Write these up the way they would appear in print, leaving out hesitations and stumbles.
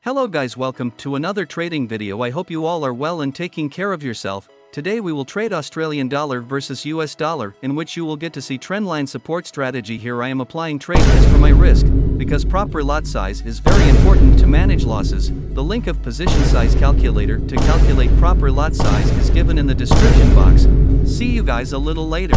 Hello guys, welcome to another trading video. I hope you all are well and taking care of yourself. Today we will trade Australian dollar versus US dollar, in which you will get to see trendline support strategy. Here I am applying trade risk for my risk, because proper lot size is very important to manage losses. The link of position size calculator to calculate proper lot size is given in the description box. See you guys a little later.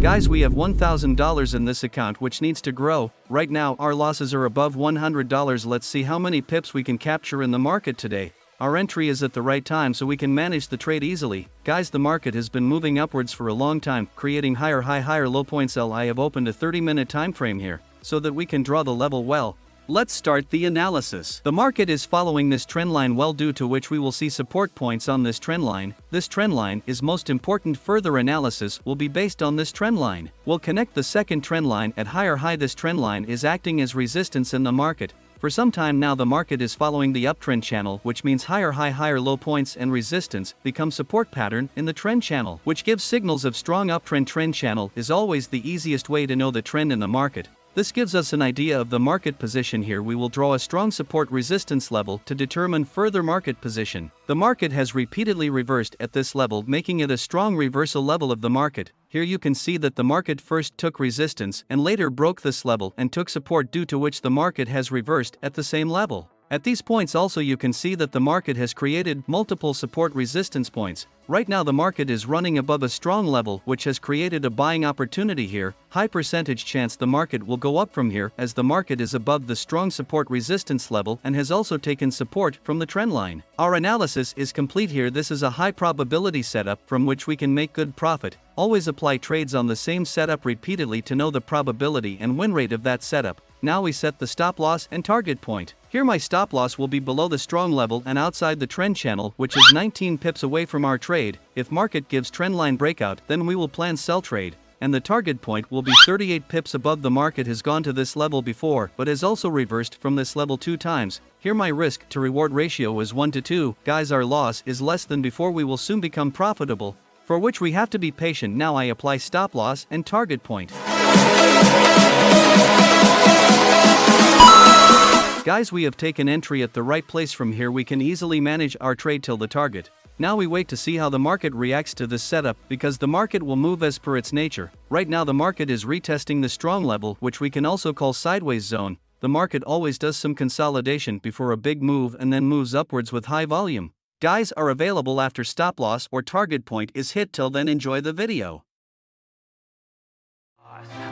Guys, we have $1,000 in this account which needs to grow. Right now our losses are above $100. Let's see how many pips we can capture in the market today. Our entry is at the right time so we can manage the trade easily. Guys, the market has been moving upwards for a long time, creating higher high higher low points. I have opened a 30-minute time frame here so that we can draw the level well. Let's start the analysis. The market is following this trend line well, due to which we will see support points on this trend line. This trend line is most important. Further analysis will be based on this trend line. We'll connect the second trend line at higher high. This trend line is acting as resistance in the market. For some time now the market is following the uptrend channel, which means higher high higher low points and resistance become support pattern in the trend channel, which gives signals of strong uptrend. Trend channel is always the easiest way to know the trend in the market. This gives us an idea of the market position. Here we will draw a strong support resistance level to determine further market position. The market has repeatedly reversed at this level, making it a strong reversal level of the market. Here you can see that the market first took resistance and later broke this level and took support, due to which the market has reversed at the same level. At these points also you can see that the market has created multiple support resistance points. Right now the market is running above a strong level which has created a buying opportunity here. High percentage chance the market will go up from here, as the market is above the strong support resistance level and has also taken support from the trend line. Our analysis is complete here. This is a high probability setup from which we can make good profit. Always apply trades on the same setup repeatedly to know the probability and win rate of that setup. Now we set the stop loss and target point. Here my stop loss will be below the strong level and outside the trend channel, which is 19 pips away from our trade. If market gives trendline breakout, then we will plan sell trade, and the target point will be 38 pips above. The market has gone to this level before but has also reversed from this level 2 times. Here my risk to reward ratio is 1 to 2. Guys, our loss is less than before. We will soon become profitable, for which we have to be patient. Now I apply stop loss and target point. Guys, we have taken entry at the right place. From here we can easily manage our trade till the target. Now we wait to see how the market reacts to this setup, because the market will move as per its nature. Right now the market is retesting the strong level, which we can also call sideways zone. The market always does some consolidation before a big move and then moves upwards with high volume. Guys are available after stop loss or target point is hit. Till then, enjoy the video.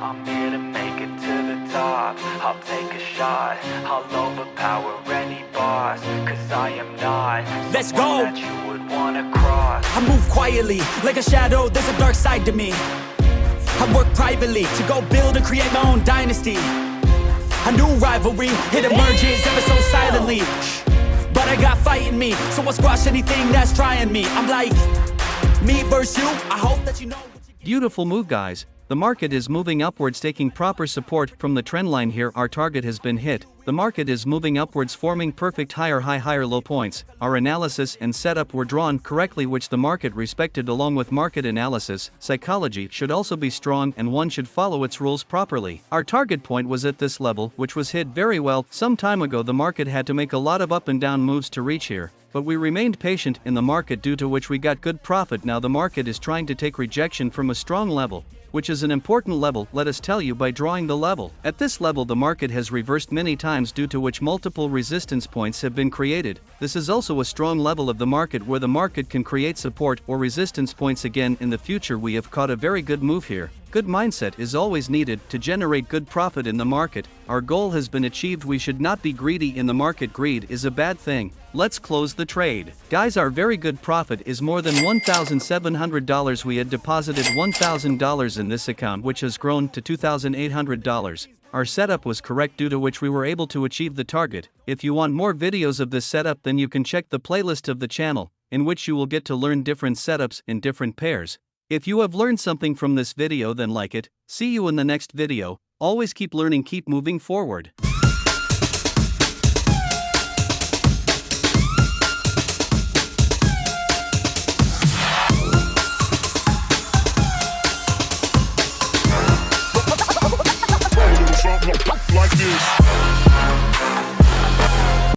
I'm here to make it to the top. I'll take a shot. I'll overpower any boss, cause I am not Let's someone go. that you would wanna cross. I move quietly, like a shadow, there's a dark side to me. I work privately to go build and create my own dynasty. A new rivalry, it emerges ever so silently. But I got fight in me, so I'll squash anything that's trying me. I'm like, me versus you, I hope that you know. Beautiful move, guys. The market is moving upwards, taking proper support from the trend line. Here our target has been hit. The market is moving upwards, forming perfect higher high higher low points. Our analysis and setup were drawn correctly, which the market respected. Along with market analysis, psychology should also be strong and one should follow its rules properly. Our target point was at this level, which was hit very well. Some time ago the market had to make a lot of up and down moves to reach here, but we remained patient in the market, due to which we got good profit. Now the market is trying to take rejection from a strong level, which is an important level. Let us tell you by drawing the level. At this level the market has reversed many times, due to which multiple resistance points have been created. This is also a strong level of the market where the market can create support or resistance points again in the future. We have caught a very good move here. Good mindset is always needed to generate good profit in the market. Our goal has been achieved. We should not be greedy in the market. Greed is a bad thing. Let's close the trade. Guys, our very good profit is more than $1,700. We had deposited $1,000 in this account, which has grown to $2,800. Our setup was correct, due to which we were able to achieve the target. If you want more videos of this setup, then you can check the playlist of the channel, in which you will get to learn different setups in different pairs. If you have learned something from this video, then like it. See you in the next video. Always keep learning, keep moving forward.